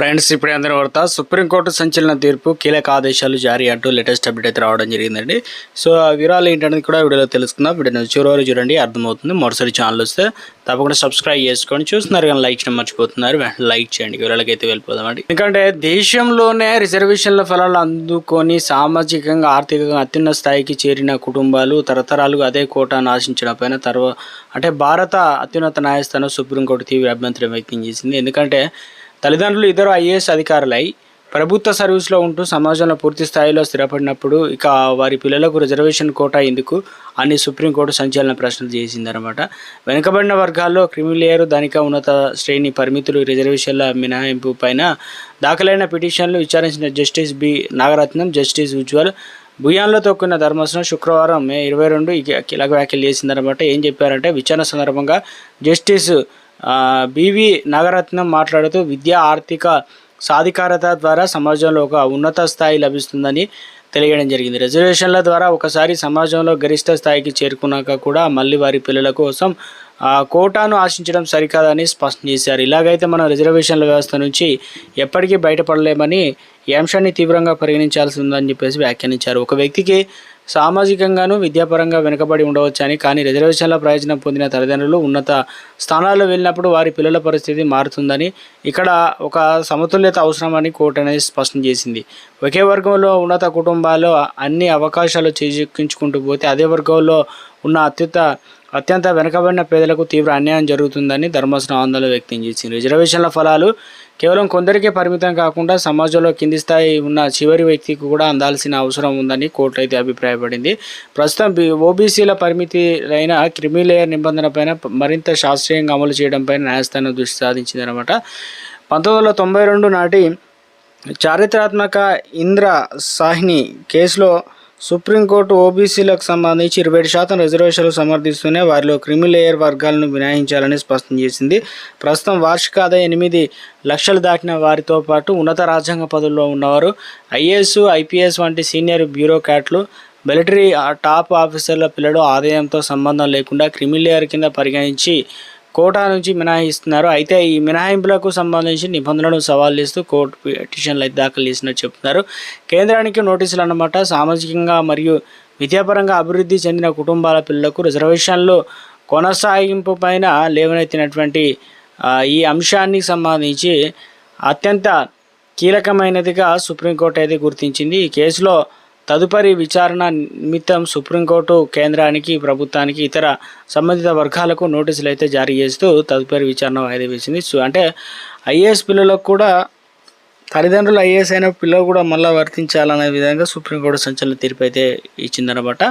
Friends ఇప్పుడే అందరి వార్త సుప్రీంకోర్టు సంచలన తీర్పు కీలక ఆదేశాలు జారీ అంటూ లేటెస్ట్ అప్డేట్ అయితే రావడం జరిగిందండి. సో ఆ వివరాలు ఏంటనేది కూడా వీడియోలో తెలుసుకుందాం. వీడియోని చివరి చూడండి, అర్థమవుతుంది. మరోసారి ఛానల్ వస్తే తప్పకుండా సబ్స్క్రైబ్ చేసుకోండి. చూస్తున్నారు కానీ లైక్ చేయడం మర్చిపోతున్నారు, లైక్ చేయండి. వివరాలకి అయితే వెళ్ళిపోదామండి. ఎందుకంటే దేశంలోనే రిజర్వేషన్ల ఫలాలు అందుకొని సామాజికంగా ఆర్థికంగా అత్యున్నత స్థాయికి చేరిన కుటుంబాలు తరతరాలుగా అదే కోటాను ఆశించడం పైన భారత అత్యున్నత న్యాయస్థానం సుప్రీంకోర్టు తీవ్ర అభ్యంతరం వ్యక్తం చేసింది. ఎందుకంటే తల్లిదండ్రులు ఇద్దరు ఐఏఎస్ అధికారులై ప్రభుత్వ సర్వీస్లో ఉంటూ సమాజంలో పూర్తి స్థాయిలో స్థిరపడినప్పుడు ఇక వారి పిల్లలకు రిజర్వేషన్ కోటా ఎందుకు అని సుప్రీంకోర్టు సంచలన ప్రశ్నలు చేసిందనమాట. వెనుకబడిన వర్గాల్లో క్రిమిలేయర్ ధనిక ఉన్నత శ్రేణి పరిమితులు రిజర్వేషన్ల మినహాయింపు పైన దాఖలైన పిటిషన్లు విచారించిన justice B Nagarathnam, justice Ujjal భుయాన్లో తొక్కున్న ధర్మాసనం శుక్రవారం మే 22 కీలక వ్యాఖ్యలు చేసిందనమాట. ఏం చెప్పారంటే, విచారణ సందర్భంగా జస్టిస్ బివి నాగరత్నం మాట్లాడుతూ విద్య ఆర్థిక సాధికారత ద్వారా సమాజంలో ఒక ఉన్నత స్థాయి లభిస్తుందని తెలియడం జరిగింది. రిజర్వేషన్ల ద్వారా ఒకసారి సమాజంలో గరిష్ట స్థాయికి చేరుకున్నాక కూడా మళ్ళీ వారి పిల్లల కోసం కోటాను ఆశించడం సరికాదని స్పష్టం చేశారు. ఇలాగైతే మనం రిజర్వేషన్ల వ్యవస్థ నుంచి ఎప్పటికీ బయటపడలేమని, ఈ అంశాన్ని తీవ్రంగా పరిగణించాల్సి ఉందని చెప్పేసి వ్యాఖ్యానించారు. ఒక వ్యక్తికి సామాజికంగాను విద్యాపరంగా వెనుకబడి ఉండవచ్చని, కానీ రిజర్వేషన్ల ప్రయోజనం పొందిన తల్లిదండ్రులు ఉన్నత స్థానాల్లో వెళ్ళినప్పుడు వారి పిల్లల పరిస్థితి మారుతుందని, ఇక్కడ ఒక సమతుల్యత అవసరమని కోర్టు అనేది స్పష్టం చేసింది. ఒకే వర్గంలో ఉన్నత కుటుంబాల్లో అన్ని అవకాశాలు చేజిక్కించుకుంటూ పోతే అదే వర్గంలో ఉన్న అత్యంత వెనుకబడిన పేదలకు తీవ్ర అన్యాయం జరుగుతుందని ధర్మాసనం ఆందోళన వ్యక్తం చేసింది. రిజర్వేషన్ల ఫలాలు కేవలం కొందరికే పరిమితం కాకుండా సమాజంలో కింది స్థాయి ఉన్న చివరి వ్యక్తికి కూడా అందాల్సిన అవసరం ఉందని కోర్టు అయితే అభిప్రాయపడింది. ప్రస్తుతం ఓబీసీల పరిమితులైన క్రిమిలేయర్ నిబంధన పైన మరింత శాస్త్రీయంగా అమలు చేయడం పైన న్యాయస్థానం దృష్టి సాధించిందనమాట. 1992 నాటి చారిత్రాత్మక ఇంద్ర సాహ్ని కేసులో సుప్రీంకోర్టు ఓబీసీలకు సంబంధించి 27% రిజర్వేషన్లు సమర్థిస్తూనే వారిలో క్రిమిలేయర్ వర్గాలను మినహాయించాలని స్పష్టం చేసింది. ప్రస్తుతం వార్షిక ఆదాయం 8 లక్షలు దాటిన వారితో పాటు ఉన్నత రాజ్యాంగ పదవుల్లో ఉన్నవారు, ఐఏఎస్, ఐపీఎస్ వంటి సీనియర్ బ్యూరోక్రాట్లు, మిలిటరీ టాప్ ఆఫీసర్ల పిల్లలు ఆదాయంతో సంబంధం లేకుండా క్రిమిలేయర్ కింద పరిగణించి కోటా నుంచి మినహాయిస్తున్నారు. అయితే ఈ మినహాయింపులకు సంబంధించి నిబంధనలను సవాల్ చేస్తూ కోర్టు పిటిషన్లు అయితే దాఖలు చేసినట్టు చెప్తున్నారు. కేంద్రానికి నోటీసులు అన్నమాట. సామాజికంగా మరియు విద్యాపరంగా అభివృద్ధి చెందిన కుటుంబాల పిల్లలకు రిజర్వేషన్లు కొనసాగింపు పైన లేవనెత్తినటువంటి ఈ అంశానికి సంబంధించి అత్యంత కీలకమైనదిగా సుప్రీంకోర్టు అయితే గుర్తించింది. ఈ కేసులో తదుపరి విచారణ నిమిత్తం సుప్రీంకోర్టు కేంద్రానికి, ప్రభుత్వానికి, ఇతర సంబంధిత వర్గాలకు నోటీసులు అయితే జారీ చేస్తూ తదుపరి విచారణ వాయిదా వేసింది. అంటే ఐఏఎస్ పిల్లలకు కూడా తల్లిదండ్రులు ఐఏఎస్ అయిన పిల్లలు కూడా మళ్ళీ వర్తించాలనే విధంగా సుప్రీంకోర్టు సంచలన తీర్పు అయితే ఇచ్చిందనమాట.